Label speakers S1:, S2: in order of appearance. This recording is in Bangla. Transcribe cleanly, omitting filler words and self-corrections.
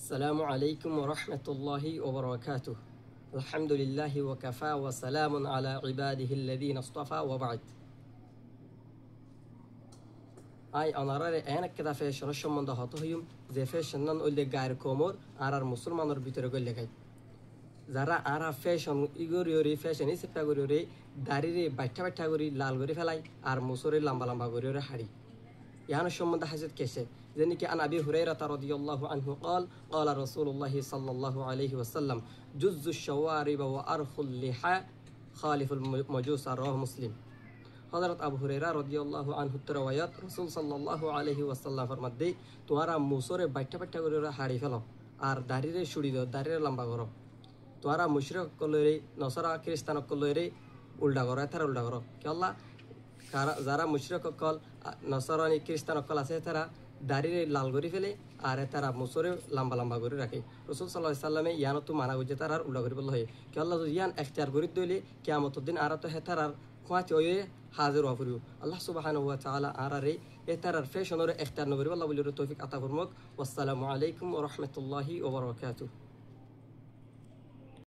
S1: السلام عليكم ورحمة الله وبركاته. الحمد لله وكفى وسلام على عباده الذين اصطفى وبعد. আই অনারারে এন একটা ফ্যাশনের সম্বন্ধ হত হইম যে ফ্যাশন নন ওইলে গায়ের কোমর আর মুসলমানের ভিতরে গই লেখাই যারা আর ফ্যাশন ইগরিওরি ফ্যাশন এই সেপ্টা করিওরে দাড়িরে বাইঠা করি লাল করে ফেলাই আর মুসরে লম্বা লম্বা করিওরে হাড়ি ইয়ান সম্বন্ধে হাজত কেসে যেনি কি আন আবি হুরায়রা রাদিয়াল্লাহু আনহু قال قال رسول الله صلى الله عليه وسلم جز الشوارب وارخ اللحى خالف المجوس رواه مسلم. হযরত আবু হুরায়রা রাদিয়াল্লাহু আনহু রওয়ায়াত রাসূল সাল্লাল্লাহু আলাইহি ওয়াসাল্লাম ফরমাতে তোরা মুসরে বাইঠা করে হাড়ি ফেলো আর দাড়িরে ছুড়ি দাও দাড়িরে লম্বা করো তোরা মুশরিক কলরে নসরা খ্রিস্টান কলরে উল্টা করো এতার উল্টা করো কি আল্লাহ যারা মুশরিক কল নসরানি খ্রিস্টান কল আছে তারা দাড়িরে লাল করে ফেলে আর তারা মুসরে লম্বা লম্বা করে রাখে রাসূল সাল্লাল্লাহু আলাইহি সাল্লামে ইয়ানো তো মানা গজে তার উল্টা করে বলল হয় কি আল্লাহ ইয়ান ইখতিয়ার করে দইলে কিয়ামতের দিন আর তো হেতার খুঁয়াতে ওয়ে হাজির হওয়া ফুরিও আল্লাহ সুবহানাহু ওয়া তাআলা আরারে এতারার ফ্যাশনের ইখতিয়ার নগরি আল্লাহ বলির তৌফিক আতা ফরমাক। ওয়াসসালামু আলাইকুম ওয়া রাহমাতুল্লাহি ওয়া বারাকাতুহু।